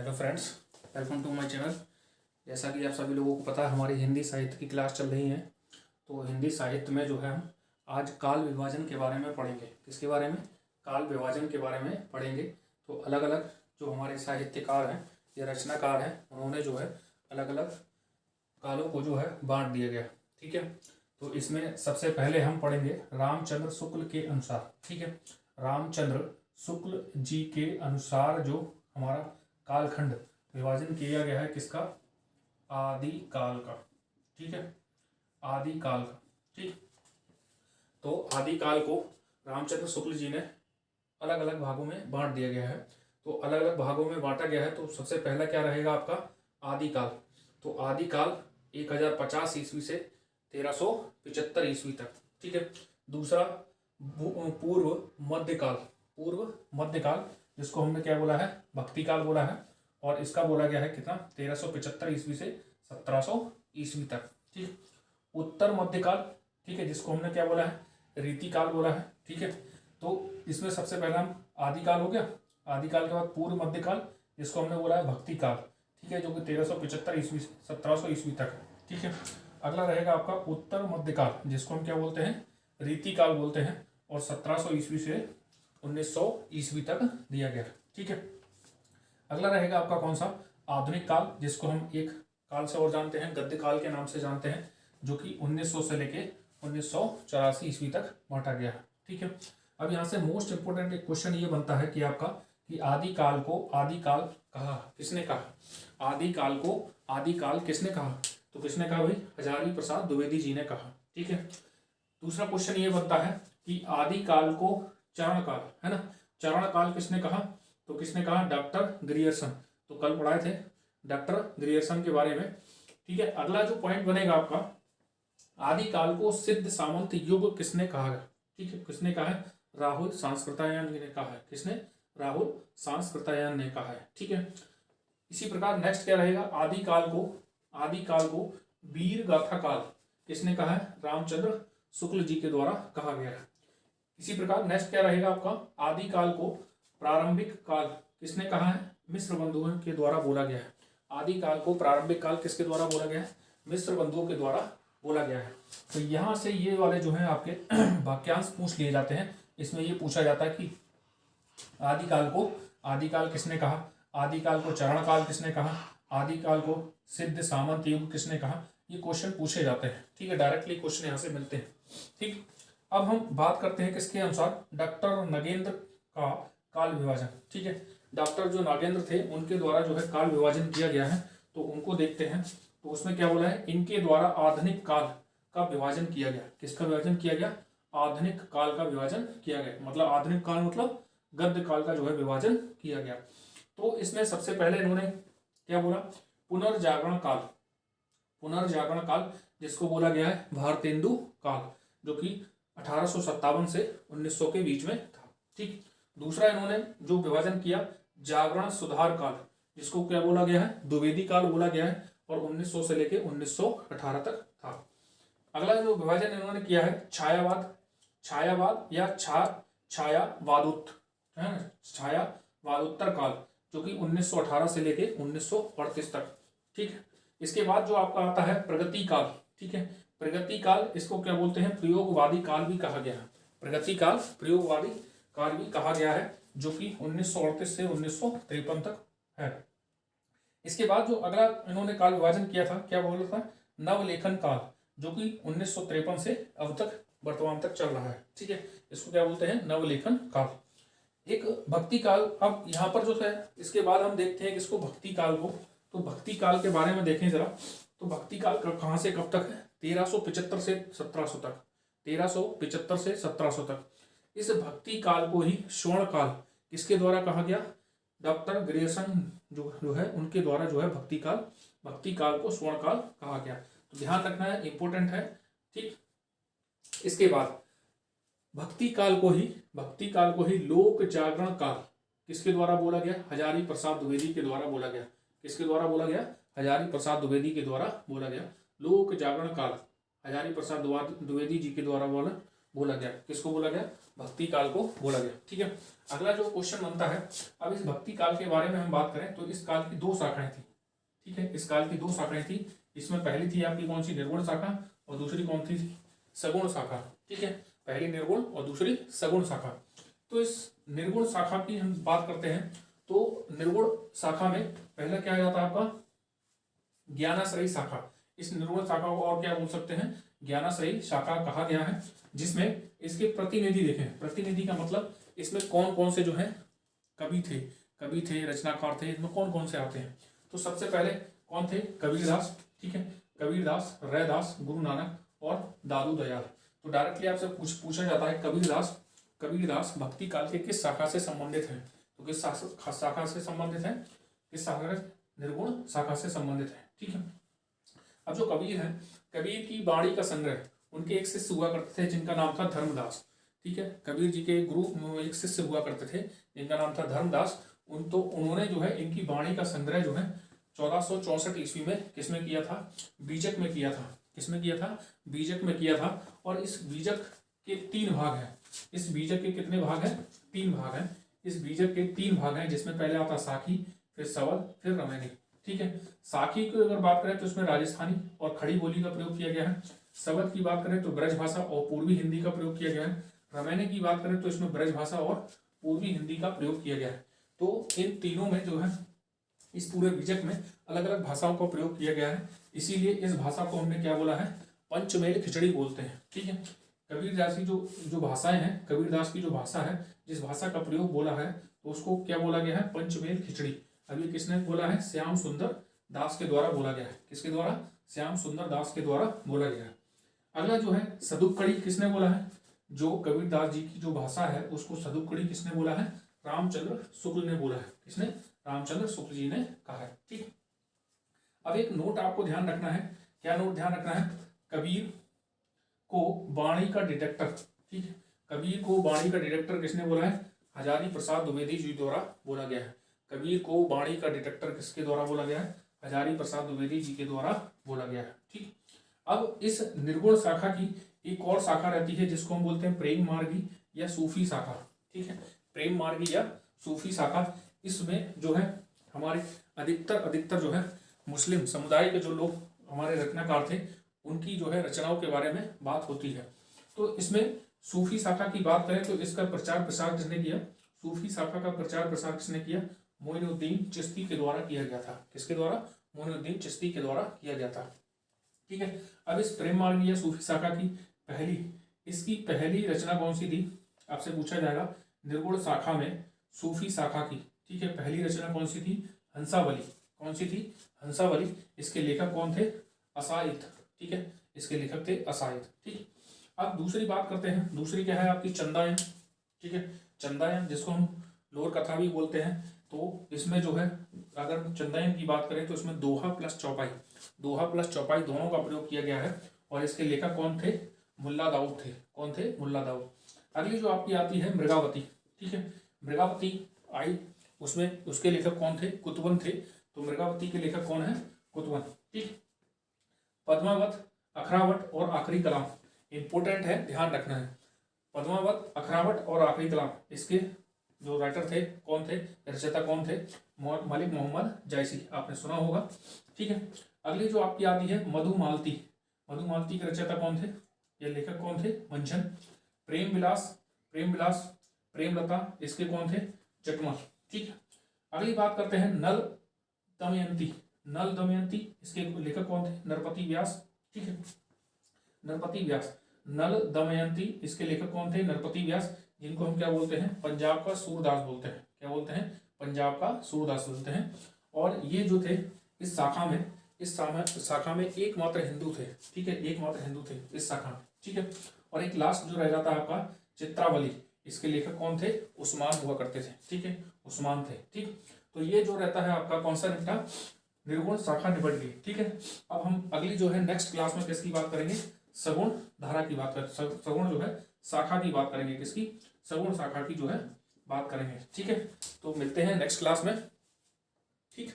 Hello friends, welcome to my channel. जैसा कि आप सभी लोगों को पता है, हमारी हिंदी साहित्य की क्लास चल रही है। तो हिंदी साहित्य में जो है हम आज काल विभाजन के बारे में पढ़ेंगे। किसके बारे में? काल विभाजन के बारे में पढ़ेंगे। तो अलग अलग जो हमारे साहित्यकार हैं या रचनाकार हैं, उन्होंने जो है अलग अलग कालों को जो है बांट दिया गया। ठीक है, तो इसमें सबसे पहले हम पढ़ेंगे रामचंद्र शुक्ल के अनुसार। ठीक है, रामचंद्र शुक्ल जी के अनुसार जो हमारा कालखंड विभाजन किया गया है, किसका? आदि काल का। ठीक है, आदि काल का। ठीक, तो आदि काल को रामचंद्र शुक्ल जी ने अलग अलग भागों में बांट दिया गया है। तो अलग अलग भागों में बांटा गया है। तो सबसे पहला क्या रहेगा आपका? आदि काल। तो आदि काल 1050 ईस्वी से 1375 ईस्वी तक। ठीक है, दूसरा पूर्व मध्यकाल। पूर्व मध्यकाल जिसको हमने क्या बोला है? भक्ति काल बोला है। और इसका बोला गया है कितना? 1375 ईस्वी से 1700 ईस्वी तक। ठीक, उत्तर मध्यकाल, ठीक है, जिसको हमने क्या बोला है? रीति काल बोला है। ठीक है, तो इसमें सबसे पहला हम आदिकाल हो गया। आदिकाल के बाद पूर्व मध्यकाल, जिसको हमने बोला है भक्ति काल। ठीक है, जो कि 1375 ईस्वी से 1700 ईस्वी तक है। ठीक है, अगला रहेगा आपका उत्तर मध्यकाल, जिसको हम क्या बोलते हैं? रीति काल बोलते हैं। और 1700 ईस्वी से 1900 ईस्वी तक दिया गया। ठीक है, अगला रहेगा आपका कौन सा? आधुनिक काल, जिसको हम एक काल से और जानते हैं, गद्य काल के नाम से जानते हैं, जो कि 1900 से लेके 1984 ईस्वी तक बांटा गया है। ठीक है, अब यहाँ से मोस्ट इंपोर्टेंट एक क्वेश्चन ये बनता है कि आपका कि आदि काल को आदि काल कहा किसने? कहा आदि काल को आदि काल किसने कहा? तो किसने कहा भाई? हजारी प्रसाद द्विवेदी जी ने कहा। ठीक है, दूसरा क्वेश्चन ये बनता है कि आदि काल को चरण काल, है ना, चरण काल किसने कहा? तो किसने कहा? Doctor Grierson. तो कल पढ़ाए थे डॉक्टर ग्रियर्सन के बारे में। ठीक है, अगला जो पॉइंट बनेगा आपका, आदि काल को सिद्ध सामंत युग किसने कहा? ठीक है, किसने कहा है? राहुल सांस्कृतायन ने कहा है। किसने? राहुल सांस्कृतायन ने कहा है। ठीक है, इसी प्रकार नेक्स्ट क्या रहेगा? आदि काल को वीर गाथा काल किसने कहा है? रामचंद्र शुक्ल जी के द्वारा कहा गया है। इसी प्रकार नेक्स्ट क्या रहेगा आपका? आदि काल को प्रारंभिक काल किसने कहा है? मिश्र बंधुओं के द्वारा बोला गया है। आदि काल को प्रारंभिक काल किसके द्वारा बोला गया है? मिश्र बंधुओं के द्वारा बोला गया है। तो यहाँ से ये वाले जो है आपके वाक्यांश पूछ लिए जाते हैं। इसमें ये पूछा जाता है कि आदि काल किसने कहा? आदि काल को चरण काल किसने कहा? आदि काल को सिद्ध सामंत युग किसने कहा? ये क्वेश्चन पूछे जाते हैं। ठीक है, डायरेक्टली क्वेश्चन यहाँ से मिलते हैं। ठीक, अब हम बात करते हैं किसके अनुसार? डॉक्टर नगेंद्र का काल विभाजन। ठीक है, डॉक्टर जो नागेंद्र थे उनके द्वारा जो है काल विभाजन किया गया है। तो उनको देखते हैं। तो उसमें क्या बोला है? इनके द्वारा आधुनिक काल का विभाजन किया गया। किसका विभाजन किया गया? आधुनिक काल का विभाजन किया गया। मतलब आधुनिक काल मतलब गद्य काल का जो है विभाजन किया गया। तो इसमें सबसे पहले इन्होंने क्या बोला? पुनर्जागरण काल। पुनर्जागरण काल जिसको बोला गया है भारतेंदु काल, जो कि 1857 से 1900 के बीच में था। ठीक, दूसरा इन्होंने जो विभाजन किया जागरण सुधार काल, जिसको क्या बोला गया है? द्विवेदी काल बोला गया है। और 1900 से लेके 1918 तक था। अगला जो विभाजन इन्होंने किया है छायावाद, छायावाद या छायावादोत्तर, है ना, छायावादोत्तर काल, जो कि 1918 से लेके 1938 तक। ठीक है, इसके बाद जो आपका आता है प्रगति काल। ठीक है, प्रगति काल इसको क्या बोलते हैं? प्रयोगवादी काल भी कहा गया है। प्रगति काल प्रयोगवादी काल भी कहा गया है, जो कि 1938 से 1953 तक है। इसके बाद जो अगला इन्होंने काल विभाजन किया था, क्या बोला था? नवलेखन काल, जो कि 1953 से अब तक वर्तमान तक चल रहा है। ठीक है, इसको क्या बोलते हैं? नवलेखन काल। एक भक्ति काल। अब यहाँ पर जो है इसके बाद हम देखते हैं किसको? भक्ति काल को। तो भक्ति काल के बारे में देखें जरा। तो भक्ति काल कहाँ से कब तक है? 1375 से 1700 तक। 1375 से 1700 तक। इस भक्ति काल को ही स्वर्ण काल किसके द्वारा कहा गया? डॉक्टर ग्रियर्सन जो है उनके द्वारा जो है भक्ति काल को स्वर्ण काल कहा गया। तो ध्यान रखना है, इंपॉर्टेंट है। ठीक, इसके बाद भक्ति काल को ही लोक जागरण काल किसके द्वारा बोला गया? हजारी प्रसाद द्विवेदी के द्वारा बोला गया। किसके द्वारा बोला गया? हजारी प्रसाद द्विवेदी के द्वारा बोला गया। लोक जागरण काल हजारी प्रसाद द्विवेदी जी के द्वारा बोला गया। किसको बोला गया? भक्ति काल को बोला गया। ठीक है, अगला जो क्वेश्चन बनता है, अब इस भक्ति काल के बारे में हम बात करें तो इस काल की दो शाखाएं थी। ठीक है, इस काल की दो शाखाएं थी। इसमें पहली थी आपकी कौन सी, निर्गुण शाखा, और दूसरी कौन थी, सगुण शाखा। ठीक है, पहली निर्गुण और दूसरी सगुण शाखा। तो इस निर्गुण शाखा की हम बात करते हैं तो निर्गुण शाखा में पहला क्या आ जाता है आपका, ज्ञानाश्रयी शाखा। इस निर्गुण शाखा को और क्या बोल सकते हैं, ज्ञानाश्रयी शाखा कहा गया है, जिसमें इसके प्रतिनिधि देखें। प्रतिनिधि का मतलब इसमें कौन कौन से जो है कवि थे, रचनाकार थे, इसमें कौन कौन से आते हैं। तो सबसे पहले कौन थे, कबीरदास। ठीक है, कबीरदास, रैदास, गुरु नानक और दादू दयाल। तो डायरेक्टली आपसे पूछा जाता है कबीरदास भक्ति काल के किस शाखा से संबंधित हैं। तो किस शाखा से संबंधित है, किस शाखा, निर्गुण शाखा से संबंधित है। ठीक है, अब जो कबीर है, कबीर की वाणी का संग्रह उनके एक शिष्य हुआ करते थे जिनका नाम था धर्मदास। ठीक है, कबीर जी के गुरु एक शिष्य हुआ करते थे जिनका नाम था धर्मदास। उन्होंने जो है इनकी वाणी का संग्रह जो है 1464 ईस्वी में किसमें किया था, बीजक में किया था। किसमें किया था, बीजक में किया था। और इस बीजक के 3 भाग हैं। इस बीजक के कितने भाग हैं, 3 भाग हैं। इस बीजक के 3 भाग हैं, जिसमें पहले आता साखी, फिर सवल, फिर रमैनी। ठीक है, साखी की अगर बात करें तो इसमें राजस्थानी और खड़ी बोली का प्रयोग किया गया है। सवल की बात करें तो ब्रज भाषा और पूर्वी हिंदी का प्रयोग किया गया है। रमैनी की बात करें तो इसमें ब्रज भाषा और पूर्वी हिंदी का प्रयोग किया गया है। तो इन तीनों में जो है इस पूरे बीजक में अलग अलग भाषाओं का प्रयोग किया गया है। इसीलिए इस भाषा को हमने क्या बोला है, पंचमेल खिचड़ी बोलते हैं। ठीक है, कबीरदास की जो भाषाएं हैं, कबीरदास की जो भाषा है, जिस भाषा का प्रयोग बोला है तो उसको क्या बोला गया है, पंचमेल खिचड़ी। अब ये किसने बोला है, श्याम सुंदर दास के द्वारा बोला गया है। किसके द्वारा, श्याम सुंदर दास के द्वारा बोला गया है। अगला जो है सदुक्कड़ी, किसने बोला है, जो कबीरदास जी की जो भाषा है उसको सदुक्कड़ी किसने बोला है, रामचंद्र शुक्ल ने बोला है। किसने, रामचंद्र शुक्ल जी ने कहा है। ठीक, अब एक नोट आपको ध्यान रखना है। क्या नोट ध्यान रखना है, कबीर को वाणी का डिटेक्टर। ठीक है, कबीर को वाणी का डिटेक्टर किसने बोला है, हजारी प्रसाद द्विवेदी जी द्वारा बोला गया है। कबीर को वाणी का डिटेक्टर किसके द्वारा बोला गया है, हजारी प्रसाद द्विवेदी जी के द्वारा बोला गया है। ठीक, अब इस निर्गुण शाखा की एक और शाखा रहती है जिसको हम बोलते हैं प्रेम मार्गी या सूफी शाखा। ठीक है, प्रेम मार्गी या सूफी शाखा। इसमें जो है हमारे अधिकतर जो है मुस्लिम समुदाय के जो लोग हमारे रचनाकार थे उनकी जो है रचनाओं के बारे में बात होती है। तो इसमें सूफी शाखा की बात करें तो इसका प्रचार प्रसार किसने किया, सूफी शाखा का प्रचार प्रसार किसने किया, मोइनुद्दीन चिश्ती के द्वारा किया गया था। किसके द्वारा, मोइनुद्दीन चिश्ती के द्वारा किया गया था। ठीक है, अब इस प्रेम मार्गी या सूफी शाखा की इसकी पहली रचना कौन सी थी, आपसे पूछा जाएगा। निर्गुण शाखा में सूफी शाखा की, ठीक है, पहली रचना कौन सी थी, हंसावली। कौन सी थी, हंसावली। इसके लेखक कौन थे, असाइद। ठीक है, इसके लेखक थे असाइद। ठीक, अब दूसरी बात करते हैं। दूसरी क्या है आपकी, चंदायन। ठीक है, चंदायन जिसको हम लोर कथा भी बोलते हैं। तो इसमें जो है अगर चंदायन की बात करें तो इसमें दोहा प्लस चौपाई दोनों का प्रयोग किया गया है। और इसके लेखक कौन थे, मुल्ला दाऊद थे। कौन थे, मुल्ला दाऊद। अगली जो आपकी आती है मृगावती। ठीक है, मृगावती आई, उसमें उसके लेखक कौन थे, कुतवन थे। तो मृगावती के लेखक कौन है, कुतवन। ठीक, पद्मावत, अखरावट और आखिरी कलाम इंपोर्टेंट है, ध्यान रखना है। पद्मावत, अखरावट और आखिरी कलाम, इसके जो राइटर थे कौन थे, रचयिता कौन थे, मलिक मोहम्मद जायसी, आपने सुना होगा। ठीक है, अगली जो आपकी आती है मधुमालती के रचयिता कौन थे, ये लेखक कौन थे, मंझन। प्रेमविलास, प्रेमलता, इसके कौन थे, जटमल। ठीक है, अगली बात करते हैं नल दमयंती, इसके लेखक कौन थे, नरपति व्यास। ठीक है, नरपति व्यास, नल दमयंती, इसके लेखक कौन थे, नरपति व्यास, जिनको हम क्या बोलते हैं, पंजाब का सूरदास बोलते हैं। क्या बोलते हैं, पंजाब का सूरदास बोलते हैं। और ये जो थे इस शाखा में एकमात्र हिंदू थे। ठीक है, एकमात्र हिंदू थे इस शाखा में। ठीक है, और एक लास्ट जो रह जाता है आपका चित्रावली, इसके लेखक कौन थे, उस्मान हुआ करते थे। ठीक है, उस्मान थे। ठीक, तो ये जो रहता है आपका कौन सा निपटा, निर्गुण शाखा निपट गई। ठीक है, अब हम अगली जो है नेक्स्ट क्लास में किसकी बात करेंगे, सगुण धारा की बात करें, सगुण जो है शाखा की बात करेंगे, किसकी, सगुण शाखा की जो है बात करेंगे। ठीक है, तो मिलते हैं नेक्स्ट क्लास में। ठीक।